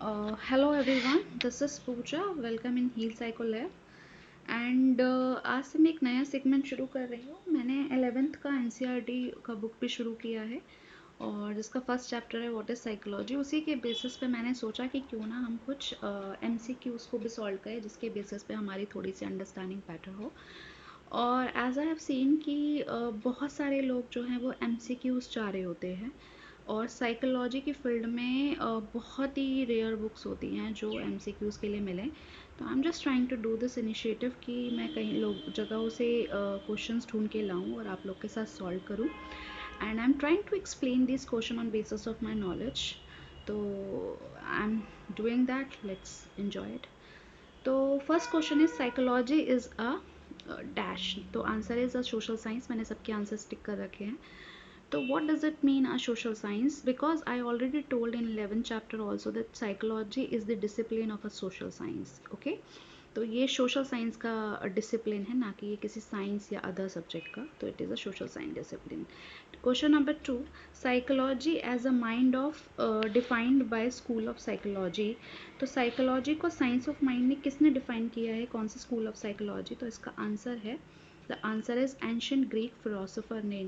Hello everyone, this is Pooja. Welcome in Heal Psycho Lab. And आज से मैं एक नया सेगमेंट शुरू कर रही हूँ. मैंने 11th का एनसीईआरटी का बुक भी शुरू किया है और जिसका फर्स्ट चैप्टर है व्हाट इज़ साइकोलॉजी. उसी के बेसिस पे मैंने सोचा कि क्यों ना हम कुछ एमसीक्यूज़ को भी सॉल्व करें जिसके बेसिस पे हमारी थोड़ी सी अंडरस्टैंडिंग बेटर हो. और एज आई हैव सीन कि बहुत सारे लोग जो हैं वो एमसीक्यूज़ चाह रहे होते हैं और साइकोलॉजी की फील्ड में बहुत ही रेयर बुक्स होती हैं जो एमसीक्यूज़ के लिए मिलें. तो I am just trying to do this initiative कि मैं कहीं लोग जगहों से क्वेश्चंस ढूंढ के लाऊं और आप लोग के साथ सॉल्व करूं. And I am trying to explain this question on basis of my knowledge. तो I am doing that. Let's enjoy it. तो first question is psychology is a dash. तो answer is a social science. मैंने सबके answer stick कर रखे हैं. So what does it mean a social science? Because I already told in 11th chapter also that psychology is the discipline of a social science. Okay, तो ये social science का discipline है, ना कि ये किसी साइंस या अदर सब्जेक्ट का. तो it is a social science discipline. Question number 2, psychology as a mind of defined by school of psychology. तो साइकोलॉजी को साइंस ऑफ माइंड ने किसने डिफाइन किया है, कौन सा स्कूल ऑफ साइकोलॉजी? तो इसका आंसर है, the answer is ancient Greek philosopher ने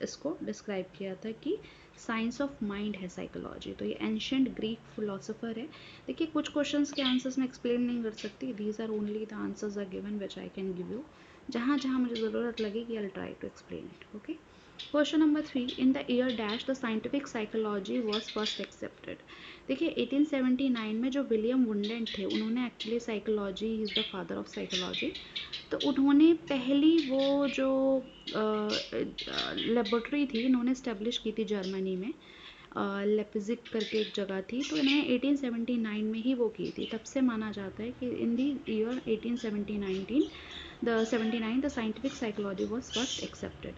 इसको डिस्क्राइब किया था कि साइंस ऑफ माइंड है साइकोलॉजी. तो ये एंशिएंट ग्रीक फिलोसोफर है. देखिए कुछ क्वेश्चंस के आंसर्स मैं एक्सप्लेन नहीं कर सकती. These are only the answers are given which I can give you. जहाँ जहाँ मुझे ज़रूरत लगेगी I will try to explain it. Okay. Question number 3, in the year dash the scientific psychology was first accepted. देखिए 1879 में जो William Wundt थे उन्होंने actually psychology, he is the father of psychology. तो उन्होंने पहली वो जो लेबोरेटरी थी इन्होंने इस्टेब्लिश की थी जर्मनी में. लेप्जिग करके एक जगह थी. तो इन्होंने 1879 में ही वो की थी. तब से माना जाता है कि in the year 1879 the scientific psychology was first accepted.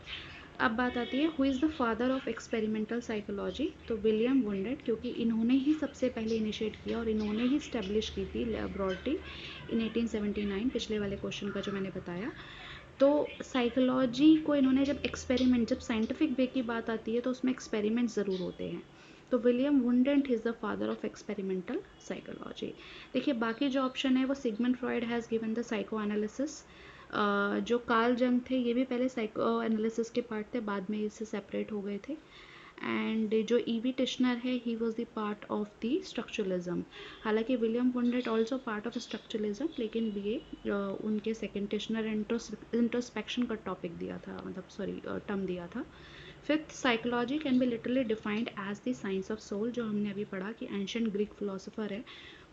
अब बात आती है who is the father of experimental psychology. तो विलियम वुंडेट, क्योंकि इन्होंने ही सबसे पहले इनिशिएट किया और इन्होंने ही स्टैब्लिश की थी लेबोरेटरी इन 1879, पिछले वाले क्वेश्चन का जो मैंने बताया. तो साइकोलॉजी को इन्होंने जब एक्सपेरिमेंट, जब साइंटिफिक वे की बात आती है तो उसमें एक्सपेरिमेंट ज़रूर होते हैं. तो William Wundt is the father of experimental psychology. देखिए बाकी जो ऑप्शन है वो Sigmund Freud has given the psycho analysis. जो कार्ल जंग थे ये भी पहले साइको एनालिसिस के पार्ट थे, बाद में इससे सेपरेट हो गए थे. एंड जो ईवी टिश्नर है he was the part of the structuralism. हालांकि William Wundt also part of structuralism, लेकिन ये उनके सेकेंड टिश्नर इंट्रोस्पेक्शन का टॉपिक दिया था, मतलब सॉरी टर्म दिया था. Fifth, psychology can be literally defined as the science of soul. जो हमने अभी पढ़ा कि एंशिएंट ग्रीक फिलोसोफर है,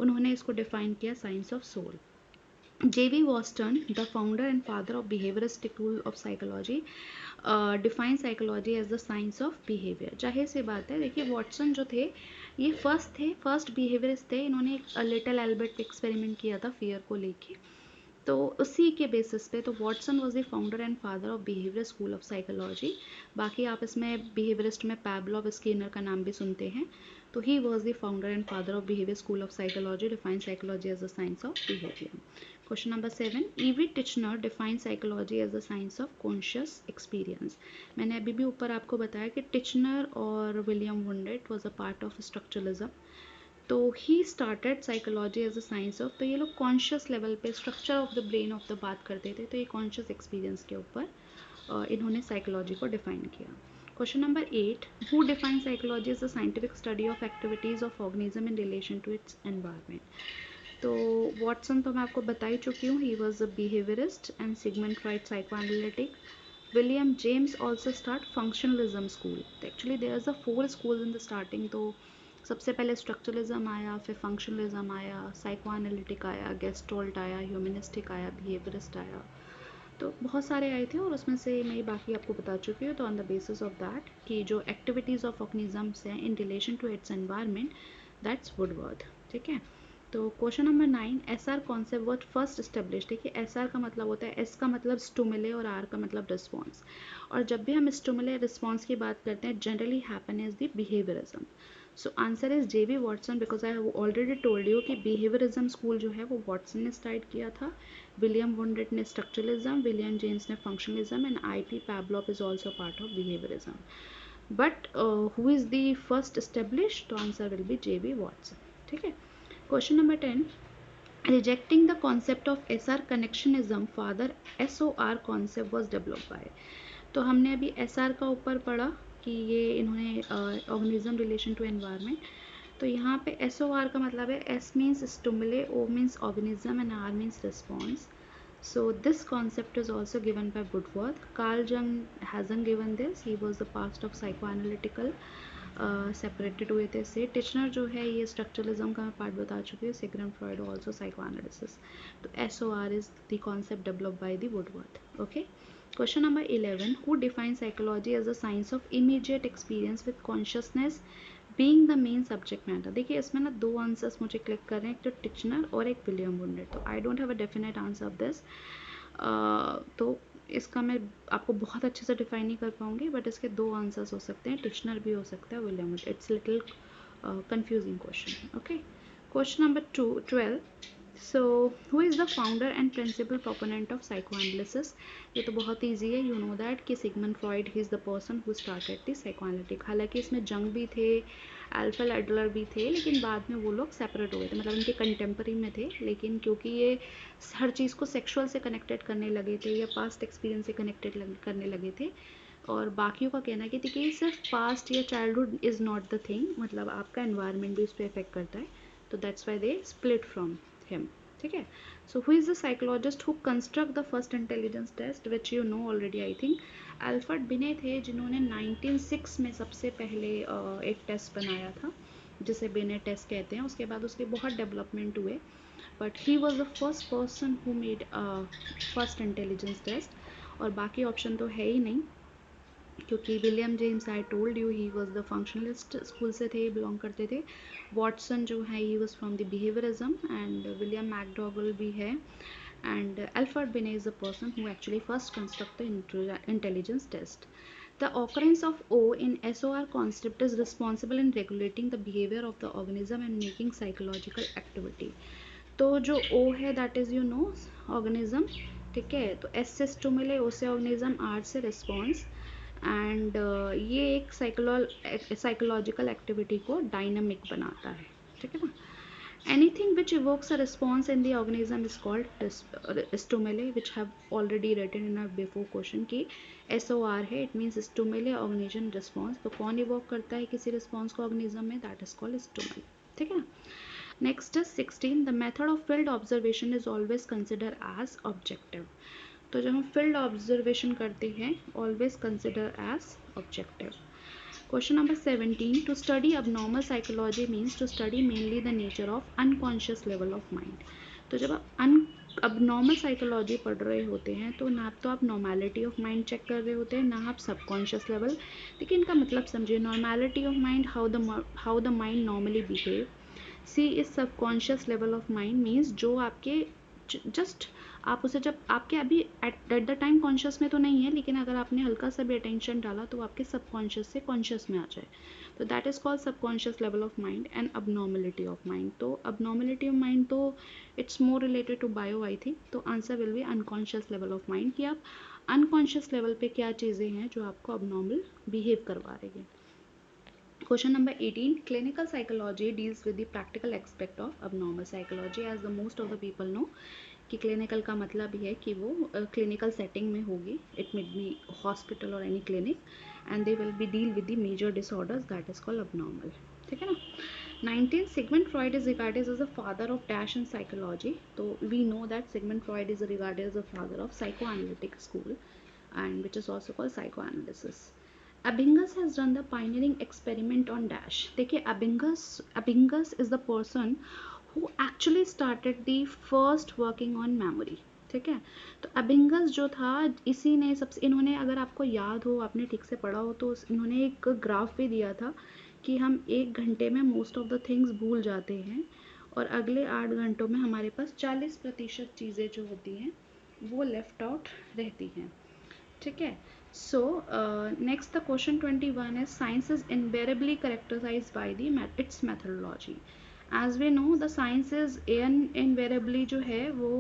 उन्होंने इसको डिफाइन किया science of soul. J.V. Watson, the founder and father of behavioristic school of psychology, define psychology as the science of behaviour. जाहिर सी बात है, देखिए वॉटसन जो थे ये फर्स्ट बिहेवियरिस्ट थे. इन्होंने एक लिटिल एल्बर्ट एक्सपेरिमेंट किया था फियर को लेके. तो उसी के बेसिस पे तो Watson was the founder and father of behaviour school of psychology. बाकी आप इसमें बिहेवियरिस्ट में पैवलोव, स्किनर का नाम भी सुनते हैं. तो he was the founder and father of behaviour school of psychology, define psychology as the science of behaviour. Question number 7, E V Titchener define psychology as the science of conscious experience. मैंने अभी भी ऊपर आपको बताया कि टिचनर और William Wundt was a part of structuralism. तो he started psychology as a science of. तो ये लोग कॉन्शियस लेवल पे structure of the brain of the बात करते थे. तो ये कॉन्शियस एक्सपीरियंस के ऊपर इन्होंने साइकोलॉजी को डिफाइन किया. Question number 8, who define psychology as the scientific study of activities of organism in relation to its environment. तो वॉटसन तो मैं आपको बता ही चुकी हूँ, he was a behaviourist and Sigmund Freud psycho analytic. William James also start functionalism school. तो actually there is a 4 school in the starting. तो सबसे पहले स्ट्रक्चरलिज्म आया, फिर फंक्शनलिज्म आया, साइको एनालिटिक आया, गेस्टोल्ट आया, ह्यूमनिस्टिक आया, बिहेवियरिस्ट आया. तो बहुत सारे आए थे और उसमें से मैं बाकी आपको बता चुकी हूँ. तो on the basis of that कि जो एक्टिविटीज़ ऑफ ऑर्गेनिजम्स हैं in relation to its environment, that's Woodworth. ठीक है. तो question number 9, S R concept word first establish. देखिए एस आर का मतलब होता है, एस का मतलब स्टूमुले और आर का मतलब रिस्पॉन्स. और जब भी हम स्टूमुले रिस्पॉन्स की बात करते हैं generally happen is the behaviourism. So answer is J.V. Watson, because I have already told you कि बिहेवियरिज्म स्कूल जो है वो वॉटसन ने स्टार्ट किया था. विलियम वुंडेट ने स्ट्रक्चरलिज्म, विलियम जेम्स ने functionalism and I.P. Pavlov is also part of behaviourism. But who is the first establish? तो answer will be J.V. Watson. ठीक है। Question number 10, rejecting the concept of SR connectionism father SOR concept was develop by. तो हमने अभी SR का ऊपर पढ़ा कि ये इन्होंने ऑर्गेनिज्म रिलेशन टू एनवायरनमेंट, तो यहाँ पे SOR का मतलब है S means stimulus, O means organism and R means response. So this concept is also given by Woodworth. Carl Jung hasn't given this. He was the past of psychoanalytical separated हुए थे इससे. Titchener जो है ये structuralism का part बता चुके हैं. Sigmund Freud also psychoanalysis. तो SOR is the concept developed by the Woodworth. Okay. Question number 11, who define psychology as a science of immediate experience with consciousness being the main subject matter. देखिए इसमें ना दो answers मुझे click कर रहे हैं, एक तो टिचनर और एक विलियम वुंडेट. तो I don't have a definite answer of this. तो इसका मैं आपको बहुत अच्छे से डिफाइन नहीं कर पाऊंगी, बट इसके दो आंसर्स हो सकते हैं, टिचनर भी हो सकता है, William. It's little confusing question. Okay. Question number 12, so who is the founder and principal proponent of psychoanalysis. ये तो बहुत ईजी है, यू नो दैट कि Sigmund Freud he is the person who started the psychoanalytic. हालांकि इसमें जंग भी थे, अल्फ्रेड एडलर भी थे, लेकिन बाद में वो लोग सेपरेट हो गए थे, मतलब इनके कंटेम्पररी में थे. लेकिन क्योंकि ये हर चीज़ को सेक्सुअल से कनेक्टेड करने लगे थे या पास्ट एक्सपीरियंस से कनेक्टेड करने लगे थे, और बाकियों का कहना है कि सिर्फ पास्ट या childhood is not the thing, मतलब आपका एनवायरनमेंट भी उस पर इफेक्ट करता है. तो that's why they split from him. ठीक है. So who is the psychologist who construct the first intelligence test, which you know already I think. Alfred Binet थे जिन्होंने 1906 में सबसे पहले एक टेस्ट बनाया था जिसे बिने टेस्ट कहते हैं. उसके बाद उसके बहुत डेवलपमेंट हुए, but he was the first person who made first intelligence test. और बाकी ऑप्शन तो है ही नहीं, क्योंकि William James, I told you, he was the functionalist school से थे, बिलोंग करते थे. वॉटसन जो है he was from the behaviourism, and William McDougall भी है, and Alfred Binet is the person who actually first construct the intelligence test. The occurrence of O in SOR concept is responsible in regulating the behavior of the organism and making psychological activity. तो जो O है that is you know organism. ठीक है. तो S से stimuli, O से organism, R से response, and ये एक साइकोलॉजिकल एक्टिविटी को डायनामिक बनाता है. ठीक है ना. Anything which evokes a response in the organism is called stimuli, which have already written in our before question कि SOR है, it means stimuli organism response. तो कौन evoke करता है किसी response को organism में, that is called stimuli. ठीक है ना. Next is 16, the method of field observation is always considered as objective. तो जब हम field observation करते हैं, always consider as objective. Question number 17, to study abnormal psychology means to study mainly the nature of unconscious level of mind. तो जब आप abnormal psychology पढ़ रहे होते हैं तो ना तो आप normality of mind चेक कर रहे होते हैं, ना आप subconscious level. देखिए इनका मतलब समझिए. normality of mind, how the mind normally behave. C is subconscious level of mind means जो आपके जस्ट आप उसे जब आपके अभी एट द टाइम कॉन्शियस में तो नहीं है, लेकिन अगर आपने हल्का सा भी अटेंशन डाला तो आपके सबकॉन्शियस से कॉन्शियस में आ जाए. तो that is called subconscious level of mind and abnormality of mind. तो अबनॉर्मलिटी ऑफ माइंड तो it's more related to bio I think. तो answer will be unconscious level of mind, कि आप अनकॉन्शियस लेवल पे क्या चीज़ें हैं जो आपको अबनॉर्मल बिहेव करवा रही है. Question number 18, clinical psychology deals with the practical aspect of abnormal psychology. As the most of the people know कि क्लिनिकल का मतलब ही है कि वो क्लिनिकल सेटिंग में होगी. It may be hospital or any clinic, and they will be deal with the major disorders, that is called abnormal. ठीक है ना. 19, Sigmund Freud is regarded as the father of dash in psychology. तो we know that Sigmund Freud is regarded as the father of psychoanalytic school, and which is also called psychoanalysis. Ebbinghaus has done the pioneering experiment on dash. देखिए Ebbinghaus is the person who actually started the first working on memory. ठीक है. तो Ebbinghaus जो था, इसी ने सबसे, इन्होंने, अगर आपको याद हो, आपने ठीक से पढ़ा हो, तो इन्होंने एक ग्राफ भी दिया था कि हम 1 घंटे में मोस्ट ऑफ द थिंग्स भूल जाते हैं, और अगले 8 घंटों में हमारे पास 40% चीज़ें जो होती हैं वो लेफ्ट आउट रहती हैं. ठीक है. So next the question 21 is science is invariably characterized by the its methodology. As we know the science is invariably जो है वो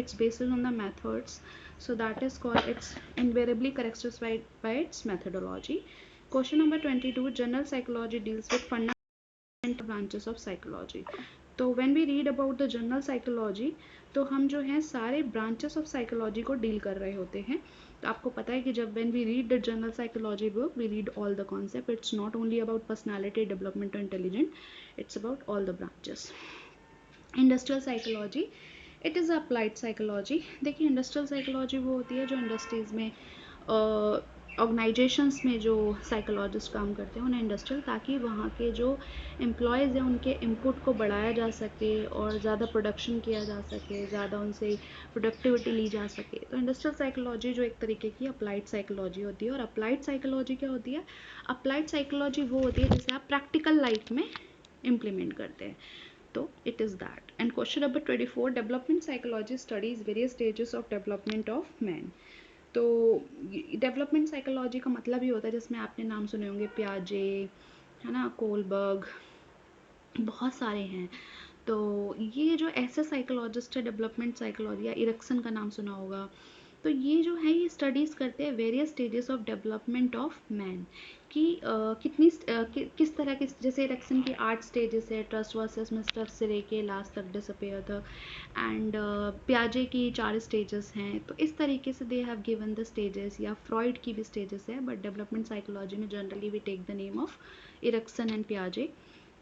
it's based on the methods, so that is called it's invariably characterized by its methodology. Question number 22, general psychology deals with fundamental branches of psychology. तो when we read about the general psychology, तो हम जो है सारे branches of psychology को deal कर रहे होते हैं। तो आपको पता है कि जब when we read the general psychology book, we read all the concept. It's not only about personality development और intelligent, it's about all the branches. Industrial psychology, it is applied psychology. देखिए इंडस्ट्रियल साइकोलॉजी वो होती है जो industries में, organisations में जो psychologist काम करते हैं उन्हें इंडस्ट्रियल, ताकि वहाँ के जो एम्प्लॉयज़ हैं उनके इनपुट को बढ़ाया जा सके और ज़्यादा प्रोडक्शन किया जा सके, ज़्यादा उनसे प्रोडक्टिविटी ली जा सके। तो इंडस्ट्रियल साइकोलॉजी जो एक तरीके की अप्लाइड साइकोलॉजी होती है। और अप्लाइड साइकोलॉजी क्या होती है? अप्लाइड साइकोलॉजी वो होती है जिसे आप प्रैक्टिकल लाइफ में इम्प्लीमेंट करते हैं। तो it is that. And question number 24, development psychology studies various stages of development of man. तो डेवलपमेंट साइकोलॉजी का मतलब ही होता है, जिसमें आपने नाम सुने होंगे पियाजे, है ना, कोलबर्ग, बहुत सारे हैं। तो ये जो ऐसे साइकोलॉजिस्ट है डेवलपमेंट साइकोलॉजी, या इरिक्सन का नाम सुना होगा, तो ये जो है ये स्टडीज़ करते हैं various stages of development of man, कि किस तरह के, जैसे इरिक्सन की 8 स्टेजेस है, ट्रस्ट वर्सेस मिस्टर से लेके लास्ट तक डिसअपियर तक, एंड पियाजे की 4 स्टेजेस हैं। तो इस तरीके से they have given the stages, या फ्रॉइड की भी स्टेजेस है, बट डेवलपमेंट साइकोलॉजी में generally we take the name of Erikson and पियाजे।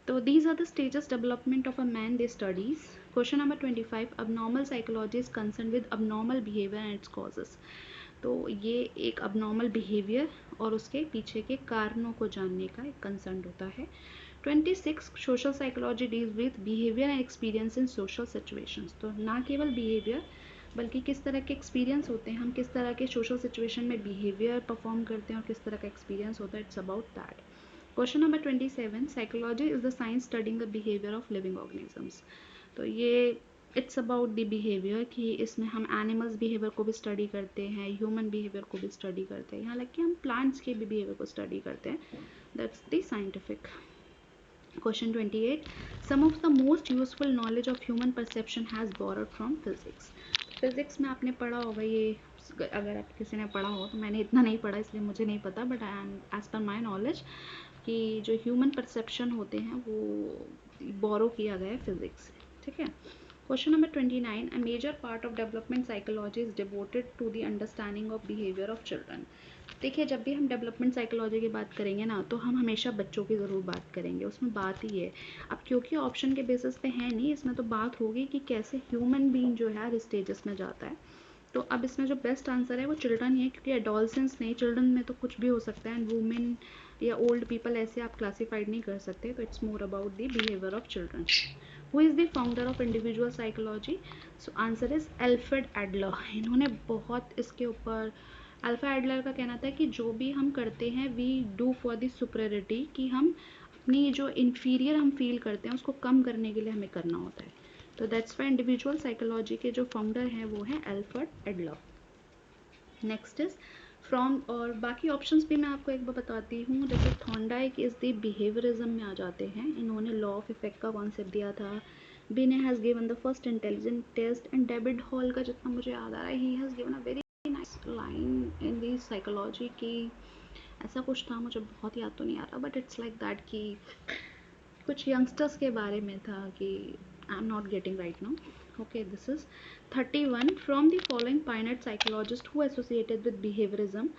So these are the stages development of a man they studies. Question number 25, abnormal psychology is concerned with abnormal behavior and its causes. तो ये एक abnormal behavior और उसके पीछे के कारणों को जानने का एक कंसर्न होता है। 26, social psychology deals with behavior and experience in social situations. तो ना केवल behavior बल्कि किस तरह के एक्सपीरियंस होते हैं, हम किस तरह के सोशल सिचुएशन में बिहेवियर परफॉर्म करते हैं और किस तरह का एक्सपीरियंस होता है, it's about that. Question number 27, psychology is the science studying the behaviour of living organisms. तो ये इट्स अबाउट द बिहेवियर, कि इसमें हम एनिमल्स बिहेवियर को भी स्टडी करते हैं, ह्यूमन बिहेवियर को भी स्टडी करते हैं, यहाँ लग के हम प्लांट्स के भी बिहेवियर को स्टडी करते हैं। That's the scientific. Question 28, some of the most useful knowledge of human perception has borrowed from physics. Physics में आपने पढ़ा होगा ये, अगर आप किसी ने पढ़ा हो, तो मैंने इतना नहीं पढ़ा इसलिए मुझे नहीं पता, but as per my knowledge कि जो ह्यूमन परसेप्शन होते हैं वो बोरो किया गया है फिजिक्स से, ठीक है। Question number 29, a major part of development psychology is devoted to the understanding of behaviour of children. देखिए जब भी हम डेवलपमेंट साइकोलॉजी की बात करेंगे ना, तो हम हमेशा बच्चों की ज़रूर बात करेंगे, उसमें बात ही है। अब क्योंकि ऑप्शन के बेसिस पे है नहीं, इसमें तो बात होगी कि कैसे ह्यूमन बीइंग जो है हर स्टेजेस में जाता है। तो अब इसमें जो बेस्ट आंसर है वो चिल्ड्रन ही है, क्योंकि एडोलसेंस नहीं, चिल्ड्रन में तो कुछ भी हो सकता है, एंड वुमेन या ओल्ड पीपल ऐसे आप क्लासीफाइड नहीं कर सकते। तो it's more about the behaviour of children. Who is the founder of individual psychology? So answer is Alfred Adler. इन्होंने बहुत इसके ऊपर, अल्फा एडलर का कहना था कि जो भी हम करते हैं we do for the superiority, कि हम अपनी जो इन्फीरियर हम फील करते हैं उसको कम करने के लिए हमें करना होता है। तो दैट्स वाई इंडिविजुअल साइकोलॉजी के जो फाउंडर हैं वो हैं Alfred Adler. Next is from, और बाकी ऑप्शंस भी मैं आपको एक बार बताती हूँ। जैसे थॉर्नडाइक इज द बिहेवियरिज्म में आ जाते हैं, इन्होंने लॉ ऑफ इफेक्ट का कॉन्सेप्ट दिया था। Binet has given the first intelligent test, and David Hall का जितना मुझे याद आ रहा है, he has given a very nice line in the psychology की, ऐसा कुछ था, मुझे बहुत याद तो नहीं आ रहा, बट इट्स लाइक दैट कि कुछ यंगस्टर्स के बारे में था कि I am not getting right now. Okay, this is 31, from the following pioneer psychologist who associated with behaviorism.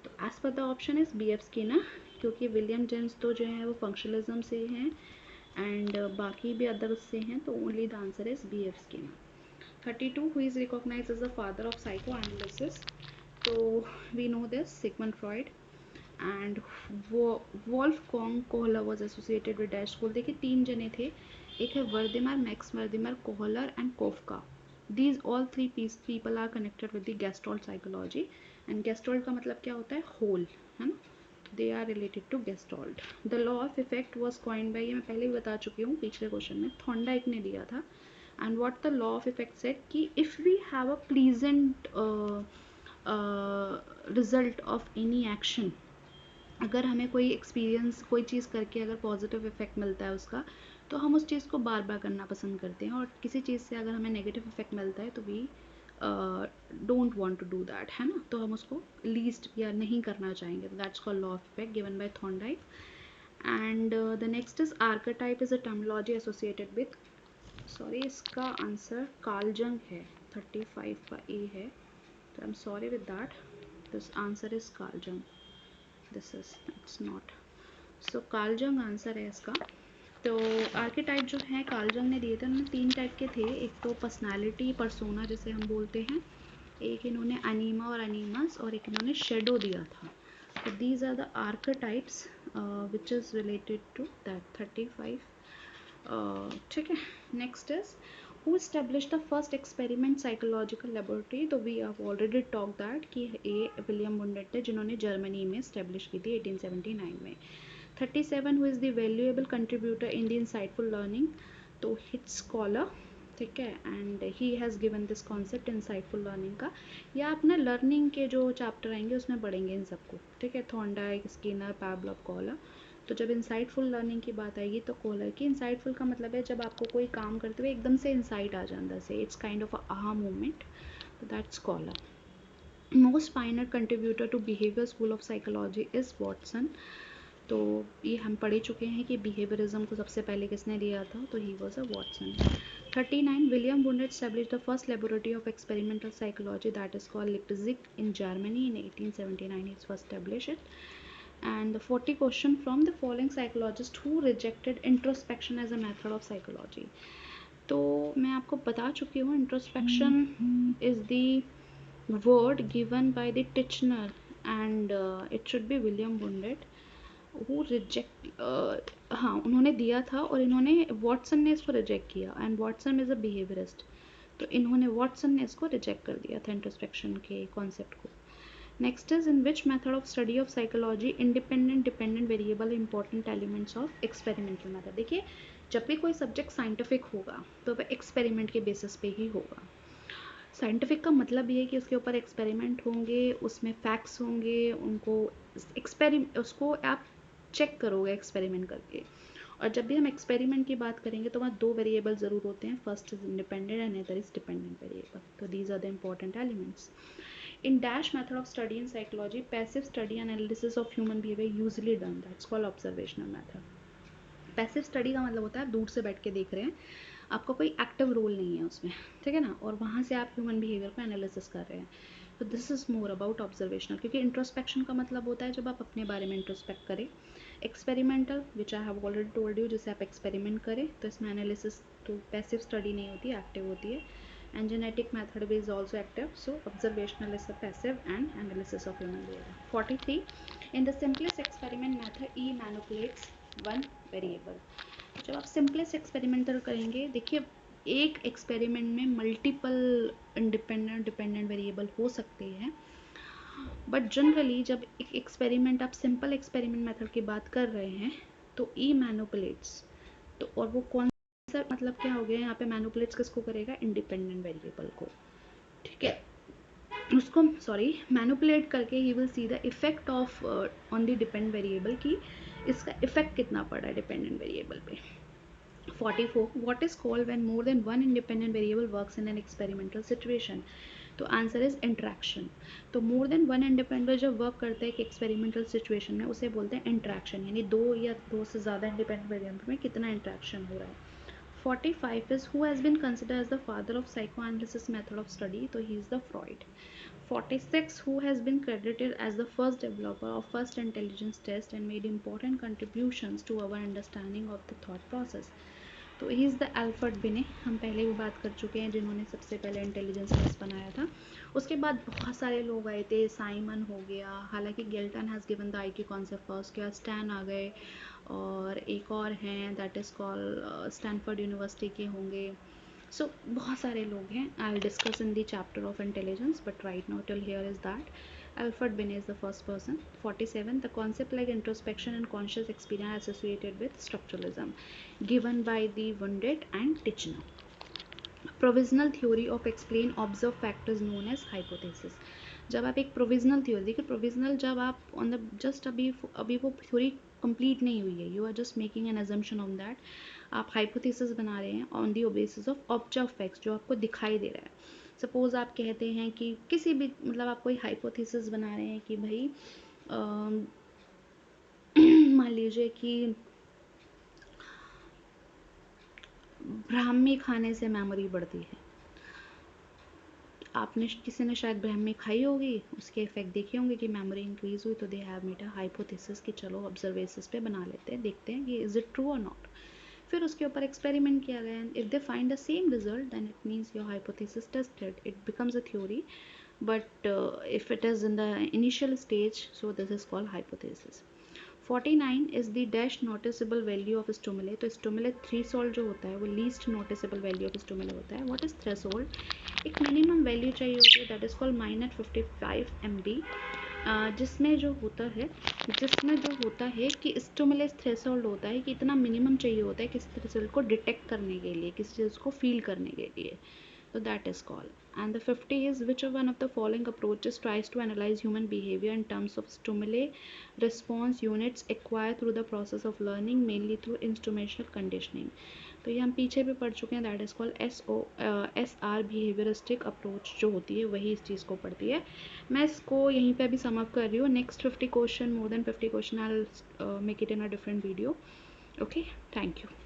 तो as per the option is B.F. Skinner, क्योंकि विलियम जेम्स तो जो है वो फंक्शनलिज्म से हैं, एंड बाकी भी अदर्स से हैं, तो only the answer is B.F. Skinner. 32, who is recognized as the father of psychoanalysis? तो we know this, Sigmund Freud, and Wolfgang Kohler was associated with dash school. देखिए 3 जने थे, एक है Wertheimer, Max Wertheimer, Kohler and Koffka. These all 3 people are connected with the gestalt psychology, and gestalt का मतलब क्या होता है? होल, है ना। They are related to gestalt. The law of effect was coined by, ये मैं पहले भी बता चुकी हूँ पिछले क्वेश्चन में, थॉर्नडाइक ने दिया था। And what the law of effect said कि if we have a pleasant result of any action, अगर हमें कोई एक्सपीरियंस, कोई चीज़ करके अगर पॉजिटिव इफेक्ट मिलता है उसका, तो हम उस चीज़ को बार बार करना पसंद करते हैं, और किसी चीज़ से अगर हमें नेगेटिव इफेक्ट मिलता है तो we don't want to do that, है ना, तो हम उसको लीस्ट या नहीं करना चाहेंगे। That's called law of effect given by Thorndike. And the next is archetype is a terminology associated with, sorry इसका आंसर कार्ल है, 35 का ए है, तो I am sorry with that, this answer is Carl, this is it's not, so Carl answer है इसका। तो archetype जो है कार्ल ने दिए थे, उन्होंने 3 टाइप के थे, एक तो पर्सनालिटी पर्सोना जिसे हम बोलते हैं, एक इन्होंने अनीमा और अनीमस, और एक इन्होंने शेडो दिया था। तो these are the archetypes which is related to that 35। ठीक है, next is who establish the first experiment psychological laboratory, तो we have already talk that कि ए विलियम वुंडेट थे जिन्होंने जर्मनी में एस्टेब्लिश की थी 1879 में। 37 who is the valuable contributor in the insightful learning, तो हिट्स स्कॉलर, ठीक है, and he has given this concept insightful learning का, या अपना लर्निंग के जो चैप्टर आएंगे उसमें पढ़ेंगे इन सबको, ठीक है, थॉर्नडाइक, स्किनर, पैवलव, कॉलर। तो जब इंसाइटफुल लर्निंग की बात आएगी तो कॉलर की, इंसाइटफुल का मतलब है जब आपको कोई काम करते हुए एकदम से इंसाइट आ जाए अंदर से, it's kind of a aha movement, तो that's Kohler. Most pioneer contributor to behaviour school of psychology is Watson, तो ये हम पढ़ चुके हैं कि बिहेवियरिज्म को सबसे पहले किसने दिया था, तो he was a Watson. 39 William Wundt established the first laboratory of experimental psychology that is called Leipzig in Germany in 1879, he first established it. And the 40 question from the following psychologist who rejected introspection as a method of psychology, तो मैं आपको बता चुकी हूँ introspection is the word given by the Titchener and it should be William Wundt who reject, हाँ उन्होंने दिया था और इन्होंने वॉटसन ने इसको रिजेक्ट किया, and Watson is a behaviourist, तो इन्होंने वॉटसन ने इसको रिजेक्ट कर दिया था इंट्रोस्पेक्शन के कॉन्सेप्ट को। Next is in which method of study of psychology independent dependent variable important elements of experimental method, देखिए जब भी कोई सब्जेक्ट साइंटिफिक होगा तो वह एक्सपेरिमेंट के बेसिस पे ही होगा। साइंटिफिक का मतलब ये है कि उसके ऊपर एक्सपेरिमेंट होंगे, उसमें फैक्ट्स होंगे, उनको उसको आप चेक करोगे एक्सपेरिमेंट करके। और जब भी हम एक्सपेरिमेंट की बात करेंगे तो वहाँ 2 वेरिएबल ज़रूर होते हैं, first is independent and other is dependent variable, तो these are the important elements. In dash method of study in psychology, passive study and analysis of human behavior usually done, that's called observational method. Passive study का मतलब होता है आप दूर से बैठ के देख रहे हैं, आपका कोई एक्टिव रोल नहीं है उसमें, ठीक है ना, और वहाँ से आप ह्यूमन बिहेवियर को एनालिसिस कर रहे हैं, तो this is more about observational, क्योंकि इंट्रोस्पेक्शन का मतलब होता है जब आप अपने बारे में इंट्रोस्पेक्ट करें। Experimental which I have already told you, जिससे आप एक्सपेरिमेंट करें, तो इसमें एनालिसिस तो पैसिव स्टडी नहीं होती है, एक्टिव होती है, and genetic method is also active, so observational is the passive and analysis of human behavior. 43 in the simplest experiment method E manipulates one variable, जब आप सिंपलेस्ट एक्सपेरिमेंटल करेंगे, देखिए एक एक्सपेरिमेंट में मल्टीपल इंडिपेंडेंट डिपेंडेंट वेरिएबल हो सकते हैं, but generally जब एक एक्सपेरिमेंट आप सिंपल एक्सपेरिमेंट मेथड की बात कर रहे हैं तो ई मैनिपुलेट्स, तो और वो कौन सा मतलब क्या हो गया यहाँ पे, मैनिपुलेट्स किसको करेगा, इंडिपेंडेंट वेरिएबल को, ठीक है, उसको सॉरी मैनिपुलेट करके he will see the effect of on the dependent variable की इसका इफेक्ट कितना पड़ रहा है डिपेंडेंट वेरिएबल पे। 44 what is called when more than one independent variable works in an experimental situation, तो आंसर इज इंट्रैक्शन, तो मोर देन वन इंडिपेंडेंट जब वर्क करते हैं कि एक्सपेरिमेंटल सिचुएशन में उसे बोलते हैं इंट्रैक्शन, यानी 2 या 2 से ज़्यादा इंडिपेंडेंट वेरिएबल में कितना इंट्रैक्शन हो रहा है। 45 is who has been considered as the father of psychoanalysis method of study, तो he is the Freud. 46 who has been credited as the first developer of first intelligence test and made important contributions to our understanding of the thought process, तो ही is the Alford बिने, हम पहले भी बात कर चुके हैं जिन्होंने सबसे पहले इंटेलिजेंस टेस्ट बनाया था। उसके बाद बहुत सारे लोग आए थे, साइमन हो गया, हालांकि गेल्टन has given the IQ concept first, उसके बाद स्टैन आ गए, और एक और हैं that is called Stanford university के होंगे, सो बहुत सारे लोग हैं, I will discuss in the chapter of intelligence, but right now till here is that Alfred Binet is the first person. 47 the concept like introspection and conscious experience associated with structuralism, given by the Wundt and Titchener. Provisional theory of explain observe factors known as hypothesis, जब आप एक provisional theory, देखिए provisional जब आप on the just अभी वो theory complete नहीं हुई है, you are just making an assumption on that, आप हाइपोथेसिस बना रहे हैं on the basis of observe facts जो आपको दिखाई दे रहा है। सपोज आप कहते हैं कि किसी भी मतलब आप कोई हाइपोथेसिस बना रहे हैं कि भाई मान लीजिए कि ब्राह्मी खाने से मेमोरी बढ़ती है। आपने किसी ने शायद ब्राह्मी खाई होगी, उसके इफेक्ट देखे होंगे कि मेमोरी इंक्रीज हुई, तो they have made a hypothesis कि चलो ऑब्जर्वेसिस पे बना लेते हैं, देखते हैं कि इज इट ट्रू और नॉट। फिर उसके ऊपर एक्सपेरिमेंट किया गया, and if they find the same result then it means your hypothesis tested, it becomes a theory. But if it is in the initial stage, so this is called hypothesis. 49 is the dash noticeable value of stimuli. तो stimuli threshold जो होता है वो least noticeable value of stimuli होता है. What is threshold? एक minimum value चाहिए होती है, that is called minus 55 MB, जिसमें जो होता है कि स्टिमुलस थ्रेशोल्ड होता है कि इतना मिनिमम चाहिए होता है किसी रिजल्ट को डिटेक्ट करने के लिए, किसी चीज़ को फील करने के लिए, तो that is called. And the 50 is which one of the following approaches tries to analyze human behavior in terms of stimuli response units acquired through the process of learning, mainly through instrumental conditioning. तो ये हम पीछे भी पढ़ चुके हैं, that is called SR behaviouristic approach जो होती है वही इस चीज़ को पढ़ती है. मैं इसको यहीं पे अभी समाप्त कर रही हूँ. Next 50 question, more than 50 question, I will make it in a different video. Okay, thank you.